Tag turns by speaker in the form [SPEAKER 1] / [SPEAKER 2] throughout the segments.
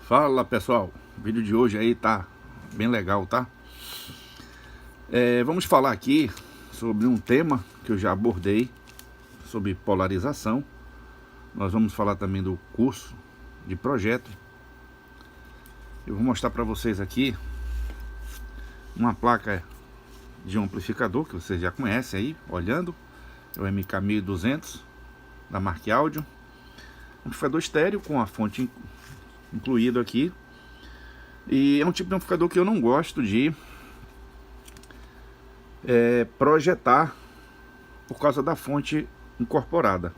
[SPEAKER 1] Fala pessoal, o vídeo de hoje aí tá bem legal, tá? Vamos falar aqui sobre um tema que eu já abordei, sobre polarização. Nós vamos falar também do curso de projeto. Eu vou mostrar para vocês aqui uma placa de um amplificador que vocês já conhecem aí, olhando. É o MK1200 da marca Audio. Amplificador estéreo com a fonte incluído aqui. E é um tipo de amplificador que eu não gosto de projetar por causa da fonte incorporada.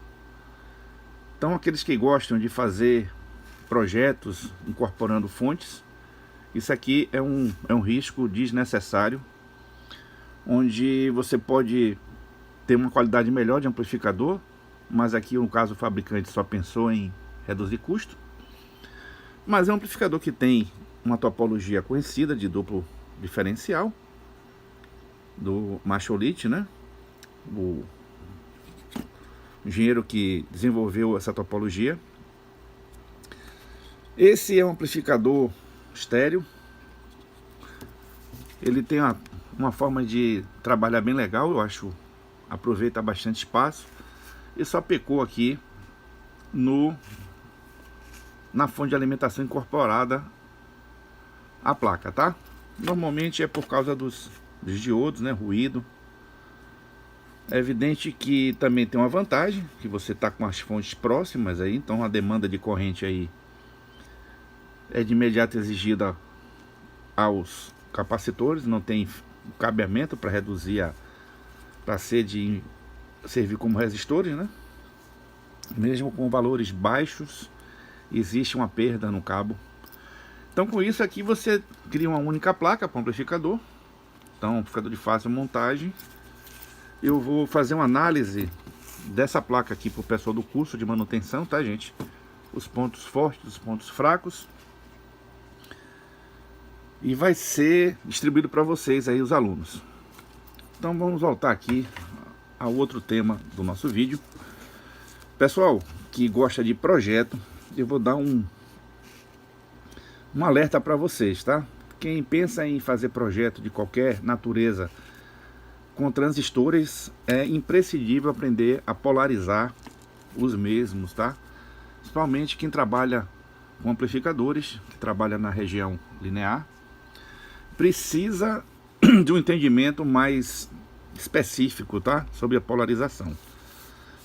[SPEAKER 1] Então aqueles que gostam de fazer projetos incorporando fontes, isso aqui é um risco desnecessário, onde você pode ter uma qualidade melhor de amplificador, mas aqui no caso o fabricante só pensou em reduzir custo. Mas é um amplificador que tem uma topologia conhecida de duplo diferencial do Marshall-Litt, né? O engenheiro que desenvolveu essa topologia. Esse é um amplificador estéreo. Ele tem uma forma de trabalhar bem legal, eu acho. Aproveita bastante espaço. E só pecou aqui na fonte de alimentação incorporada à placa, tá? Normalmente é por causa dos diodos, né? Ruído. É evidente que também tem uma vantagem, que você tá com as fontes próximas aí, então a demanda de corrente aí é de imediato exigida aos capacitores, não tem cabeamento para reduzir para servir como resistores, né? Mesmo com valores baixos, existe uma perda no cabo. Então com isso aqui você cria uma única placa para o amplificador. Então amplificador de fácil montagem. Eu vou fazer uma análise dessa placa aqui para o pessoal do curso de manutenção, tá gente? Os pontos fortes, os pontos fracos. E vai ser distribuído para vocês aí, os alunos. Então vamos voltar aqui ao outro tema do nosso vídeo. Pessoal que gosta de projeto, eu vou dar um alerta para vocês, tá? Quem pensa em fazer projeto de qualquer natureza com transistores, é imprescindível aprender a polarizar os mesmos, tá? Principalmente quem trabalha com amplificadores, que trabalha na região linear, precisa de um entendimento mais específico, tá? Sobre a polarização.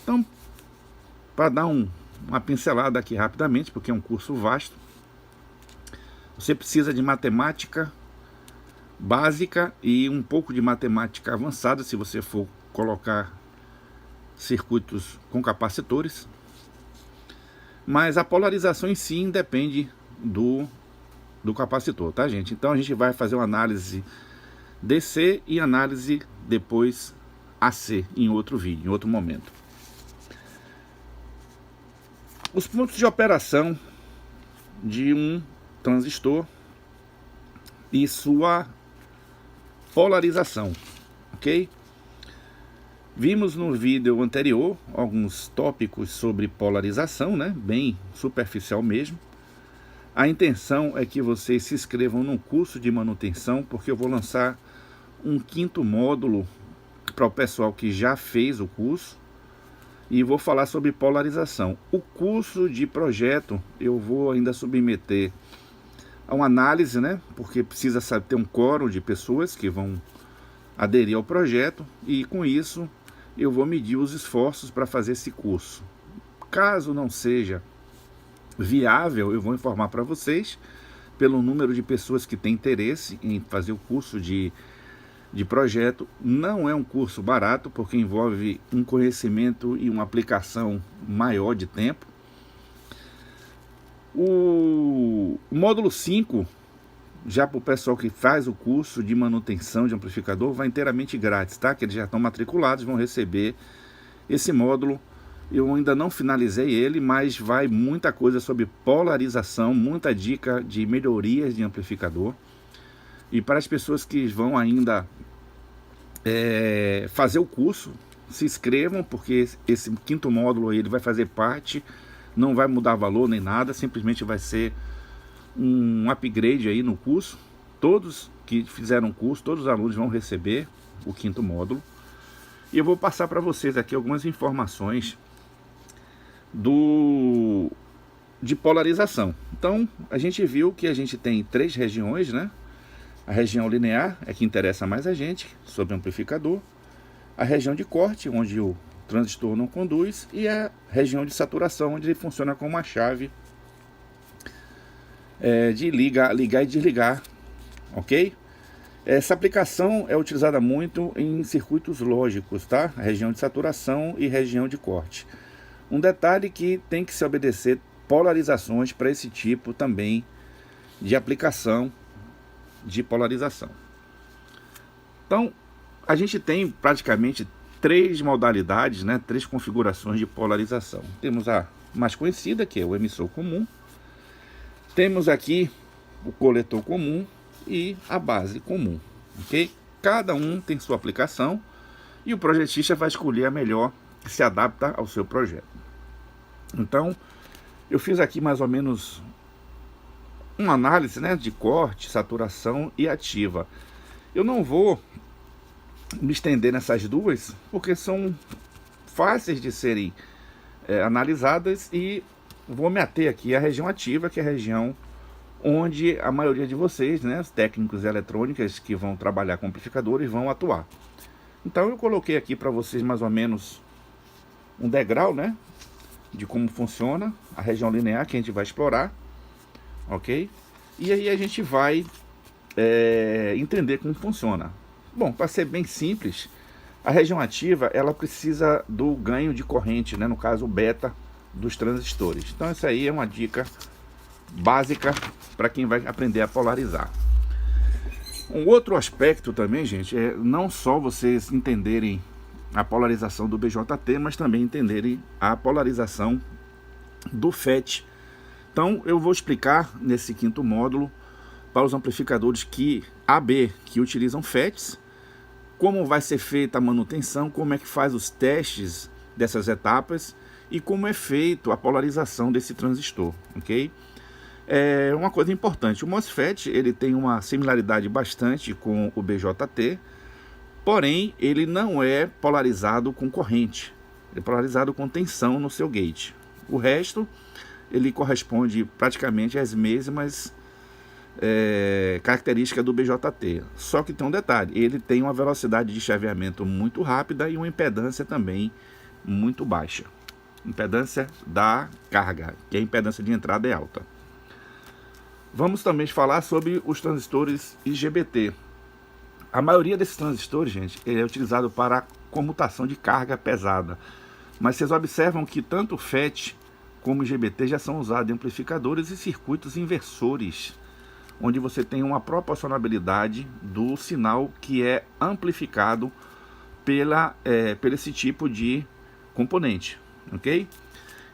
[SPEAKER 1] Então, para dar uma pincelada aqui rapidamente, porque é um curso vasto, você precisa de matemática básica e um pouco de matemática avançada, se você for colocar circuitos com capacitores. Mas a polarização em si depende do capacitor, tá gente? Então a gente vai fazer uma análise DC e análise depois AC em outro vídeo, em outro momento. Os pontos de operação de um transistor e sua polarização, ok? Vimos no vídeo anterior alguns tópicos sobre polarização, né? Bem superficial mesmo. A intenção é que vocês se inscrevam no curso de manutenção, porque eu vou lançar um 5º módulo para o pessoal que já fez o curso. E vou falar sobre polarização. O curso de projeto eu vou ainda submeter a uma análise, né? Porque precisa ter um quórum de pessoas que vão aderir ao projeto. E com isso eu vou medir os esforços para fazer esse curso. Caso não seja viável, eu vou informar para vocês pelo número de pessoas que têm interesse em fazer o curso de projeto. Não é um curso barato, porque envolve um conhecimento e uma aplicação maior de tempo. O módulo 5, já para o pessoal que faz o curso de manutenção de amplificador, vai inteiramente grátis, tá? Que eles já estão matriculados, vão receber esse módulo. Eu ainda não finalizei ele, mas vai muita coisa sobre polarização, muita dica de melhorias de amplificador. E para as pessoas que vão ainda fazer o curso, se inscrevam, porque esse 5º módulo ele vai fazer parte, não vai mudar valor nem nada, simplesmente vai ser um upgrade aí no curso. Todos que fizeram o curso, todos os alunos vão receber o 5º módulo. E eu vou passar para vocês aqui algumas informações de polarização. Então, a gente viu que a gente tem 3 regiões, né? A região linear é que interessa mais a gente, sobre amplificador. A região de corte, onde o transistor não conduz. E a região de saturação, onde ele funciona como uma chave de ligar e desligar, ok? Essa aplicação é utilizada muito em circuitos lógicos, tá? A região de saturação e região de corte. Um detalhe que tem que se obedecer polarizações para esse tipo também de aplicação de polarização. Então, a gente tem praticamente 3 modalidades, né? 3 configurações de polarização. Temos a mais conhecida, que é o emissor comum. Temos aqui o coletor comum e a base comum, ok? Cada um tem sua aplicação e o projetista vai escolher a melhor que se adapta ao seu projeto. Então, eu fiz aqui mais ou menos uma análise, né, de corte, saturação e ativa. Eu não vou me estender nessas duas, porque são fáceis de serem analisadas, e vou me ater aqui à região ativa, que é a região onde a maioria de vocês, né, os técnicos eletrônicos que vão trabalhar com amplificadores, vão atuar. Então eu coloquei aqui para vocês mais ou menos um degrau, né, de como funciona a região linear que a gente vai explorar, ok? E aí a gente vai entender como funciona. Bom, para ser bem simples, a região ativa ela precisa do ganho de corrente, né, no caso o beta dos transistores. Então essa aí é uma dica básica para quem vai aprender a polarizar. Um outro aspecto também, gente, é não só vocês entenderem a polarização do BJT, mas também entenderem a polarização do FET. Então eu vou explicar nesse 5º módulo para os amplificadores AB que utilizam FETs, como vai ser feita a manutenção, como é que faz os testes dessas etapas e como é feito a polarização desse transistor, ok? Uma coisa importante, o MOSFET ele tem uma similaridade bastante com o BJT, porém ele não é polarizado com corrente, ele é polarizado com tensão no seu gate. O resto ele corresponde praticamente às mesmas características do BJT, só que tem um detalhe, ele tem uma velocidade de chaveamento muito rápida e uma impedância também muito baixa. Impedância da carga, que a impedância de entrada é alta. Vamos também falar sobre os transistores IGBT. A maioria desses transistores, gente, ele é utilizado para comutação de carga pesada. Mas vocês observam que tanto o FET como o IGBT já são usados em amplificadores e circuitos inversores, onde você tem uma proporcionalidade do sinal que é amplificado por esse tipo de componente, ok?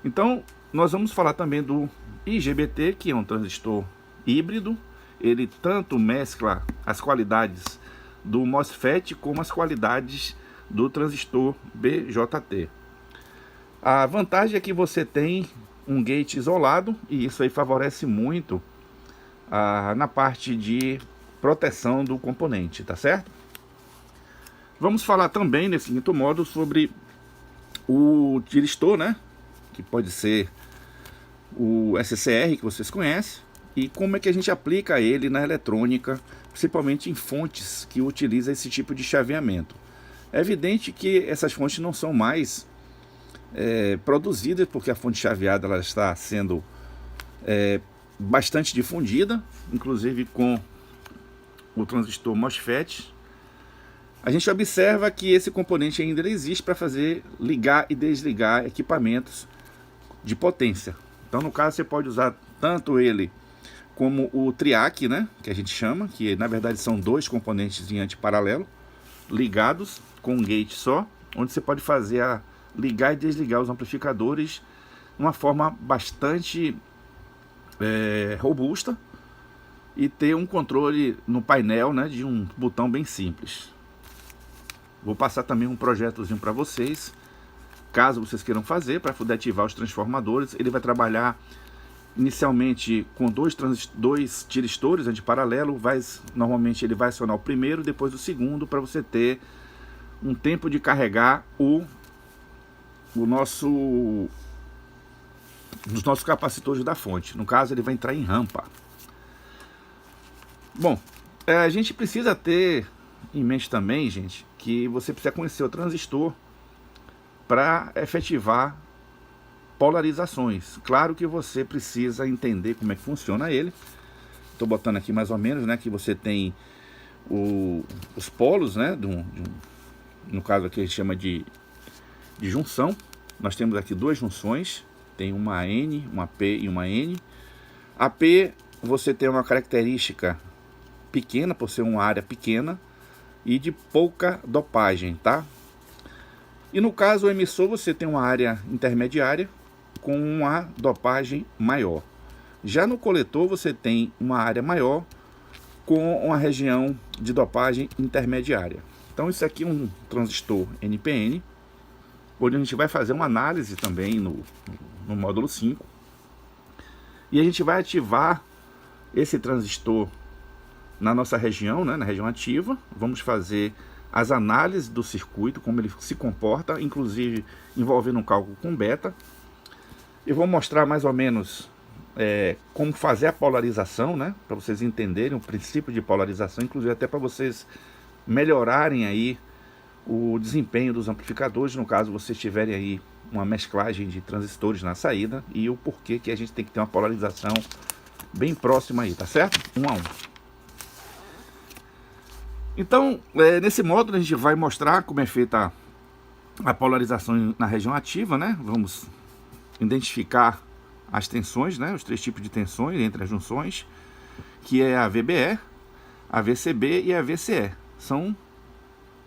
[SPEAKER 1] Então, nós vamos falar também do IGBT, que é um transistor híbrido. Ele tanto mescla as qualidades do MOSFET como as qualidades do transistor BJT. A vantagem é que você tem um gate isolado, e isso aí favorece muito na parte de proteção do componente, tá certo? Vamos falar também nesse 5º módulo sobre o tiristor, né, que pode ser o SCR, que vocês conhecem, e como é que a gente aplica ele na eletrônica, principalmente em fontes que utilizam esse tipo de chaveamento. É evidente que essas fontes não são mais produzidas, porque a fonte chaveada ela está sendo bastante difundida, inclusive com o transistor MOSFET. A gente observa que esse componente ainda existe para fazer ligar e desligar equipamentos de potência. Então, no caso, você pode usar tanto ele como o triac, né, que a gente chama, que na verdade são 2 componentes em antiparalelo, ligados com um gate só, onde você pode fazer ligar e desligar os amplificadores de uma forma bastante robusta e ter um controle no painel, né, de um botão bem simples. Vou passar também um projetozinho para vocês, caso vocês queiram fazer, para poder ativar os transformadores. Ele vai trabalhar inicialmente com dois tiristores antiparalelo, normalmente ele vai acionar o primeiro, depois o segundo, para você ter um tempo de carregar os nossos capacitores da fonte. No caso, ele vai entrar em rampa. Bom, a gente precisa ter em mente também, gente, que você precisa conhecer o transistor para efetivar polarizações. Claro que você precisa entender como é que funciona ele. Estou botando aqui mais ou menos, né, que você tem os polos, né, no caso aqui a gente chama de junção. Nós temos aqui duas junções, tem uma N, uma P e uma N. A P você tem uma característica pequena, por ser uma área pequena e de pouca dopagem, tá? E no caso o emissor você tem uma área intermediária com uma dopagem maior. Já no coletor você tem uma área maior com uma região de dopagem intermediária. Então isso aqui é um transistor NPN, onde a gente vai fazer uma análise também no módulo 5. E a gente vai ativar esse transistor na nossa região, né, na região ativa. Vamos fazer as análises do circuito, como ele se comporta, inclusive envolvendo um cálculo com beta. Eu vou mostrar mais ou menos como fazer a polarização, né, para vocês entenderem o princípio de polarização, inclusive até para vocês melhorarem aí o desempenho dos amplificadores, no caso vocês tiverem aí uma mesclagem de transistores na saída, e o porquê que a gente tem que ter uma polarização bem próxima aí, tá certo? 1 a 1. Então, nesse módulo a gente vai mostrar como é feita a polarização na região ativa, né? Vamos identificar as tensões, né? Os 3 tipos de tensões entre as junções, que é a VBE, a VCB e a VCE. São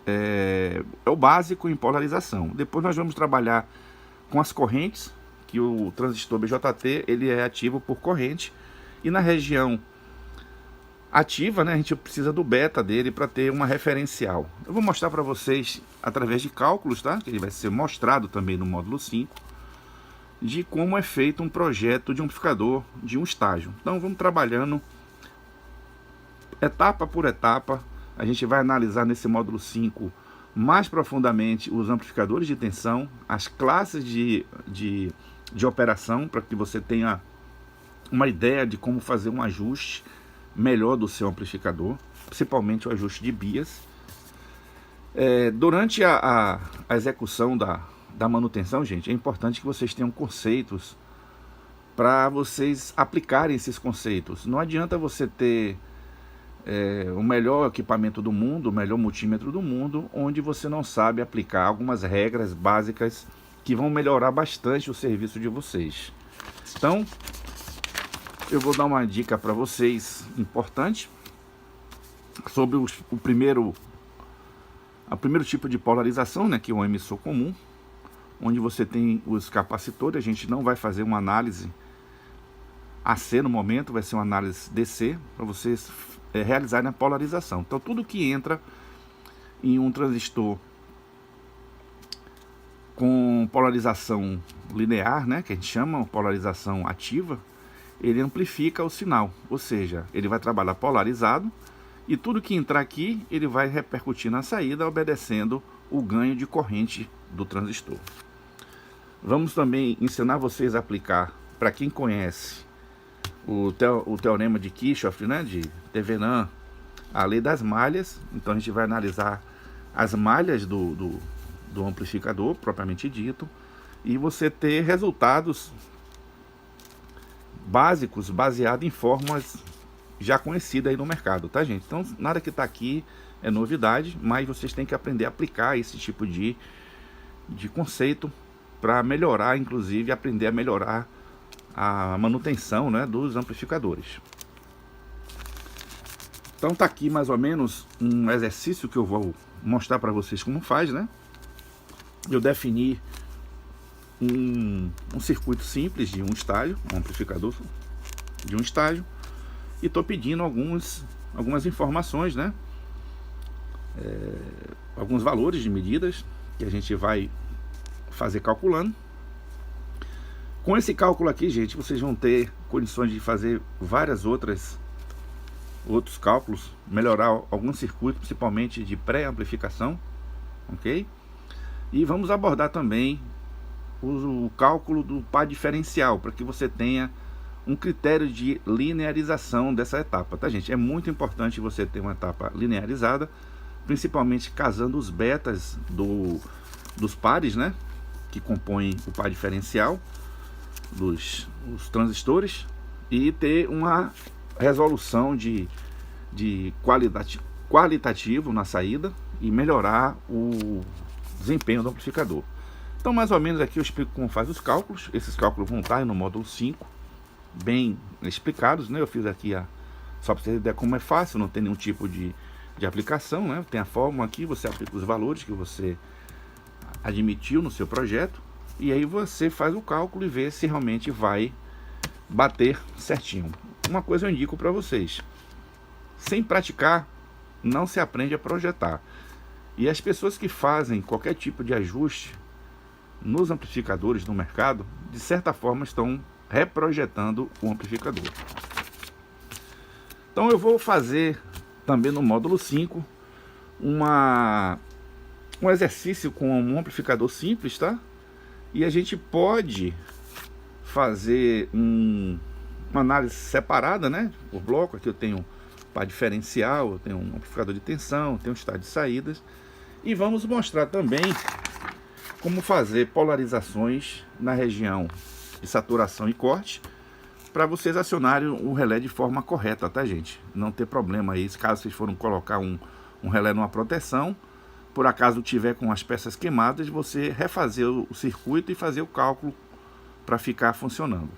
[SPEAKER 1] é o básico em polarização. Depois nós vamos trabalhar com as correntes, que o transistor BJT ele é ativo por corrente, e na região ativa, né, a gente precisa do beta dele para ter uma referencial. Eu vou mostrar para vocês através de cálculos, tá? Que ele vai ser mostrado também no módulo 5, de como é feito um projeto de amplificador de um estágio. Então vamos trabalhando etapa por etapa. A gente vai analisar nesse módulo 5 mais profundamente os amplificadores de tensão, as classes de operação, para que você tenha uma ideia de como fazer um ajuste melhor do seu amplificador, principalmente o ajuste de bias. Durante a execução da manutenção, gente, é importante que vocês tenham conceitos para vocês aplicarem esses conceitos. Não adianta você ter o melhor equipamento do mundo, o melhor multímetro do mundo, onde você não sabe aplicar algumas regras básicas que vão melhorar bastante o serviço de vocês. Então, eu vou dar uma dica para vocês importante sobre o primeiro tipo de polarização, né, que é o emissor comum, onde você tem os capacitores. A gente não vai fazer uma análise AC no momento, vai ser uma análise DC, para vocês realizarem a polarização. Então tudo que entra em um transistor com polarização linear, né, que a gente chama polarização ativa, ele amplifica o sinal, ou seja, ele vai trabalhar polarizado, e tudo que entrar aqui ele vai repercutir na saída, obedecendo o ganho de corrente do transistor. Vamos também ensinar vocês a aplicar, para quem conhece o teorema de Kirchhoff, né, de Thevenin, a lei das malhas. Então a gente vai analisar as malhas do amplificador propriamente dito, e você ter resultados básicos baseados em fórmulas já conhecidas aí no mercado, tá, gente? Então nada que está aqui é novidade, mas vocês têm que aprender a aplicar esse tipo de conceito para melhorar, inclusive aprender a melhorar a manutenção, né, dos amplificadores. Então tá aqui mais ou menos um exercício que eu vou mostrar para vocês como faz, né? Eu defini um circuito simples de um estágio, um amplificador de um estágio, e estou pedindo algumas informações, né? Alguns valores de medidas que a gente vai fazer calculando. Com esse cálculo aqui, gente, vocês vão ter condições de fazer várias outros cálculos, melhorar alguns circuitos, principalmente de pré-amplificação, ok? E vamos abordar também o cálculo do par diferencial, para que você tenha um critério de linearização dessa etapa, tá, gente? É muito importante você ter uma etapa linearizada, principalmente casando os betas dos pares, né, que compõem o par diferencial dos transistores, e ter uma resolução de qualitativo na saída e melhorar o desempenho do amplificador. Então, mais ou menos aqui eu explico como faz os cálculos. Esses cálculos vão estar no módulo 5, bem explicados, né? Eu fiz aqui só para você ter ideia como é fácil, não tem nenhum tipo de aplicação, né? Tem a fórmula aqui, você aplica os valores que você admitiu no seu projeto, e aí você faz o cálculo e vê se realmente vai bater certinho. Uma coisa eu indico para vocês: sem praticar não se aprende a projetar. E as pessoas que fazem qualquer tipo de ajuste nos amplificadores no mercado, de certa forma estão reprojetando o amplificador. Então eu vou fazer também no módulo 5 um exercício com um amplificador simples, tá? E a gente pode fazer uma análise separada, né, por bloco. Aqui eu tenho par diferencial, eu tenho um amplificador de tensão, eu tenho um estádio de saídas, e vamos mostrar também como fazer polarizações na região de saturação e corte, para vocês acionarem o relé de forma correta, tá, gente? Não ter problema aí, caso vocês forem colocar um relé numa proteção, por acaso tiver com as peças queimadas, você refazer o circuito e fazer o cálculo para ficar funcionando.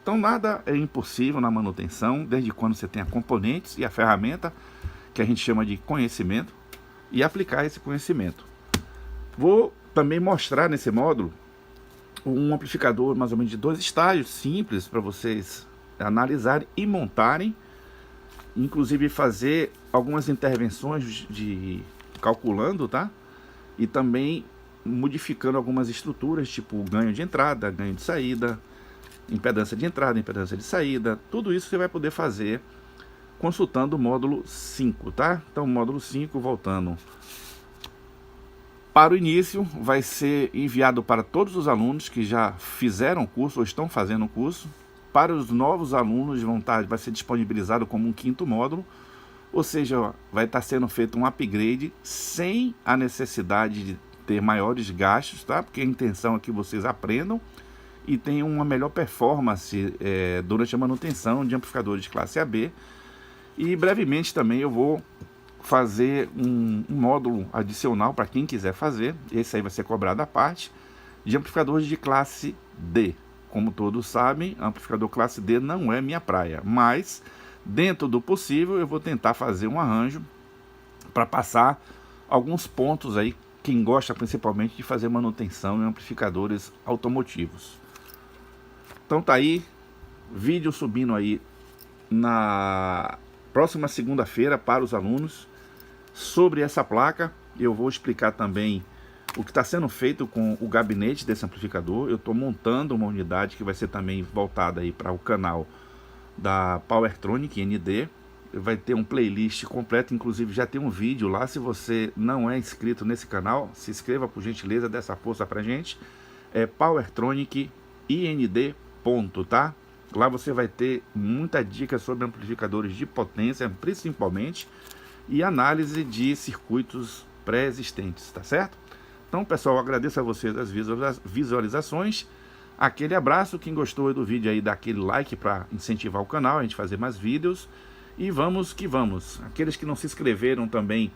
[SPEAKER 1] Então nada é impossível na manutenção, desde quando você tenha componentes e a ferramenta, que a gente chama de conhecimento, e aplicar esse conhecimento. Vou também mostrar nesse módulo um amplificador mais ou menos de 2 estágios, simples, para vocês analisarem e montarem, inclusive fazer algumas intervenções calculando, tá? E também modificando algumas estruturas, tipo ganho de entrada, ganho de saída, impedância de entrada, impedância de saída. Tudo isso você vai poder fazer consultando o módulo 5, tá? Então o módulo 5, voltando para o início, vai ser enviado para todos os alunos que já fizeram o curso ou estão fazendo o curso. Para os novos alunos vai ser disponibilizado como um 5º módulo, ou seja, vai estar sendo feito um upgrade sem a necessidade de ter maiores gastos, tá? Porque a intenção é que vocês aprendam e tenham uma melhor performance durante a manutenção de amplificadores de classe AB. E brevemente também eu vou fazer um módulo adicional para quem quiser fazer. Esse aí vai ser cobrado à parte, de amplificadores de classe D. Como todos sabem, amplificador classe D não é minha praia, mas dentro do possível eu vou tentar fazer um arranjo para passar alguns pontos aí, quem gosta principalmente de fazer manutenção em amplificadores automotivos. Então tá aí, vídeo subindo aí na próxima segunda-feira para os alunos sobre essa placa. Eu vou explicar também o que está sendo feito com o gabinete desse amplificador. Eu estou montando uma unidade que vai ser também voltada aí para o canal da Powertronic ND. Vai ter um playlist completo, inclusive já tem um vídeo lá. Se você não é inscrito nesse canal, se inscreva por gentileza, dê essa força pra gente. É Powertronic IND, tá? Lá você vai ter muita dica sobre amplificadores de potência, principalmente, e análise de circuitos pré-existentes, tá certo? Então, pessoal, agradeço a vocês as visualizações. Aquele abraço. Quem gostou do vídeo aí, dá aquele like para incentivar o canal, a gente fazer mais vídeos. E vamos que vamos. Aqueles que não se inscreveram também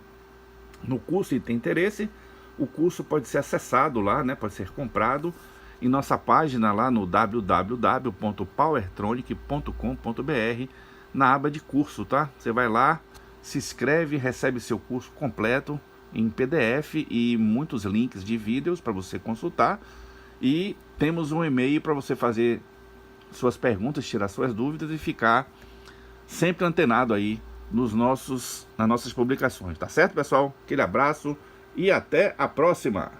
[SPEAKER 1] no curso e tem interesse, o curso pode ser acessado lá, né? Pode ser comprado em nossa página lá no www.powertronic.com.br, na aba de curso, tá? Você vai lá, se inscreve, recebe seu curso completo em PDF e muitos links de vídeos para você consultar. E temos um e-mail para você fazer suas perguntas, tirar suas dúvidas e ficar sempre antenado aí nas nossas publicações, tá certo, pessoal? Aquele abraço e até a próxima!